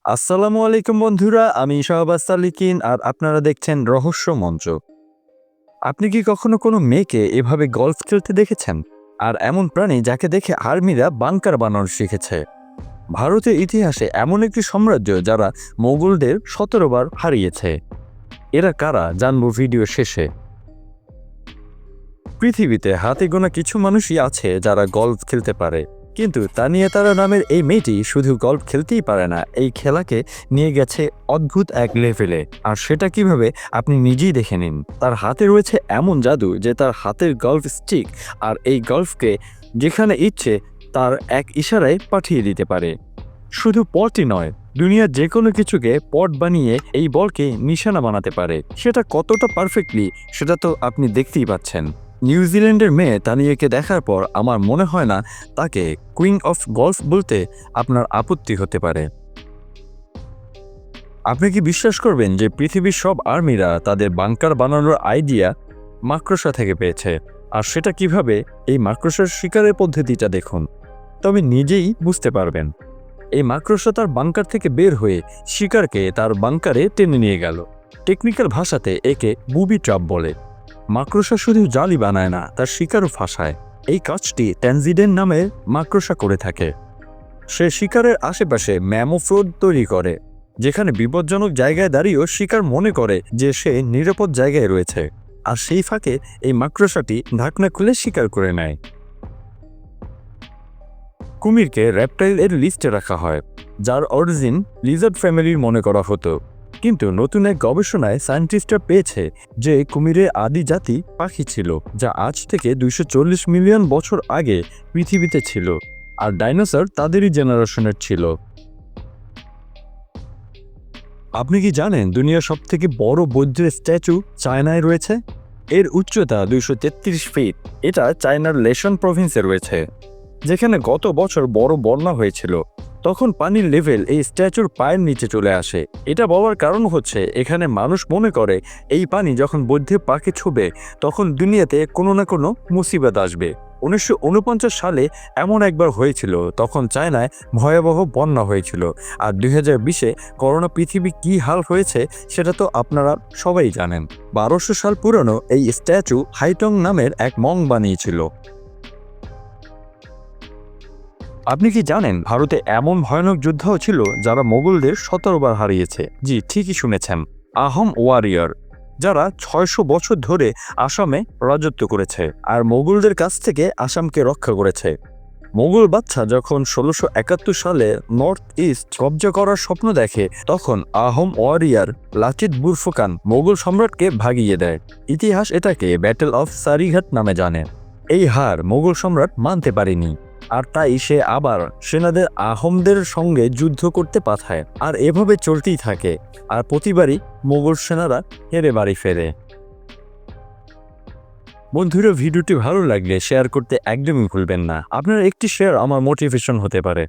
আসসালামু আলাইকুম বন্ধুরা, আমি শাহবাজ সালিকিন আর আপনারা দেখছেন রহস্য মঞ্চ। আপনি কি কখনো কোনো মেয়েকে এভাবে গলফ খেলতে দেখেছেন? আর এমন প্রাণী যাকে দেখে আর্মিরা বাংকার বানানো শিখেছে। ভারতের ইতিহাসে এমন একটি সাম্রাজ্য যারা মোগলদের ১৭ বার হারিয়েছে। এরা কারা জানবো ভিডিও শেষে। পৃথিবীতে হাতে গোনা কিছু মানুষই আছে যারা গলফ খেলতে পারে, কিন্তু তানিয়া তারা নামের এই মেয়েটি শুধু গলফ খেলতেই পারে না, এই খেলাকে নিয়ে গেছে অদ্ভুত এক লেভেলে। আর সেটা কিভাবে আপনি নিজেই দেখে নিন। তার হাতে রয়েছে এমন জাদু যে তার হাতের গলফ স্টিক আর এই গলফকে যেখানে ইচ্ছে তার এক ইশারায় পাঠিয়ে দিতে পারে। শুধু পটই নয়, দুনিয়ার যে কোনো কিছুকে পট বানিয়ে এই বলকে নিশানা বানাতে পারে। সেটা কতটা পারফেক্টলি সেটা তো আপনি দেখতেই পাচ্ছেন। নিউজিল্যান্ডের মেয়ে তানিয়াকে দেখার পর আমার মনে হয় না তাকে কুইন অফ গলফ বলতে আপনার আপত্তি হতে পারে। আপনি কি বিশ্বাস করবেন যে পৃথিবীর সব আর্মিরা তাদের বাংকার বানানোর আইডিয়া মাকড়সা থেকে পেয়েছে? আর সেটা কিভাবে, এই মাকড়সার শিকারের পদ্ধতিটা দেখুন, তবে নিজেই বুঝতে পারবেন। এই মাকড়সা তার বাংকার থেকে বের হয়ে শিকারকে তার বাংকারে টেনে নিয়ে গেল। টেকনিক্যাল ভাষাতে একে বুবি ট্র্যাপ বলে। মাকড়সা শুধু জালই বানায় না, তার শিকারও ফাঁসায়। এই কাজটি ট্যানজিডেন নামের মাকড়সা করে থাকে। সে শিকারের আশেপাশে ম্যামোফ্রোড তৈরি করে, যেখানে বিপজ্জনক জায়গায় দাঁড়িয়েও শিকার মনে করে যে সে নিরাপদ জায়গায় রয়েছে। আর সেই ফাঁকে এই মাকড়সাটি ঢাকনা খুলে শিকার করে নেয়। কুমিরকে রেপটাইল এর লিস্টে রাখা হয়, যার অরিজিন লিজার্ড ফ্যামিলির মনে করা হতো। কিন্তু নতুন এক গবেষণায় সায়েন্টিস্টরা পেয়েছে যে কুমিরের আদি জাতি পাখি ছিল, যা আজ থেকে ২৪০ মিলিয়ন বছর আগে পৃথিবীতে ছিল। আর ডাইনোসর তাদেরই জেনারেশনের ছিল। আপনি কি জানেন দুনিয়ার সবথেকে বড় বৌদ্ধের স্ট্যাচু চায়নায় রয়েছে? এর উচ্চতা ২৩৩ ফিট। এটা চায়নার লেশন প্রভিন্সে রয়েছে, যেখানে গত বছর বড় বন্যা হয়েছিল। তখন পানির লেভেল এই স্ট্যাচুর পায়ের নিচে চলে আসে। এটা বলার কারণ হচ্ছে এখানে মানুষ মনে করে এই পানি যখন বৌদ্ধের পাকে ছুবে তখন দুনিয়াতে কোনো না কোনো মুসিবত আসবে। ১৯৪৯ সালে এমন একবার হয়েছিল, তখন চায়নায় ভয়াবহ বন্যা হয়েছিল। আর ২০২০-এ করোনা পৃথিবী কী হাল হয়েছে সেটা তো আপনারা সবাই জানেন। ১২০০ সাল পুরনো এই স্ট্যাচু হাইটং নামের এক মং বানিয়েছিল। আপনি কি জানেন ভারতে এমন ভয়ানক যোদ্ধাও ছিল যারা মোগলদের ১৭ বার হারিয়েছে? জি, ঠিকই শুনেছেন, আহোম ওয়ারিয়র, যারা ৬০০ বছর ধরে আসামে রাজত্ব করেছে আর মোগলদের কাছ থেকে আসামকে রক্ষা করেছে। মোগল বাদশা যখন ১৬৭১ সালে নর্থ ইস্ট কবজা করার স্বপ্ন দেখে, তখন আহোম ওয়ারিয়র লাচিত বুরফুকান মোগল সম্রাটকে ভাগিয়ে দেয়। ইতিহাস এটাকে ব্যাটেল অফ সারিঘাট নামে জানে। এই হার মোগল সম্রাট মানতে পারেনি, আর তাই সে আবার সেনাদের আহোমদের সঙ্গে যুদ্ধ করতে পাঠায়। আর এভাবে চলতেই থাকে, আর প্রতিবারই মোগল সেনারা হেরে বাড়ি ফেরে। বন্ধুরা, ভিডিওটি ভালো লাগলে শেয়ার করতে একদমই ভুলবেন না। আপনার একটি শেয়ার আমার মোটিভেশন হতে পারে।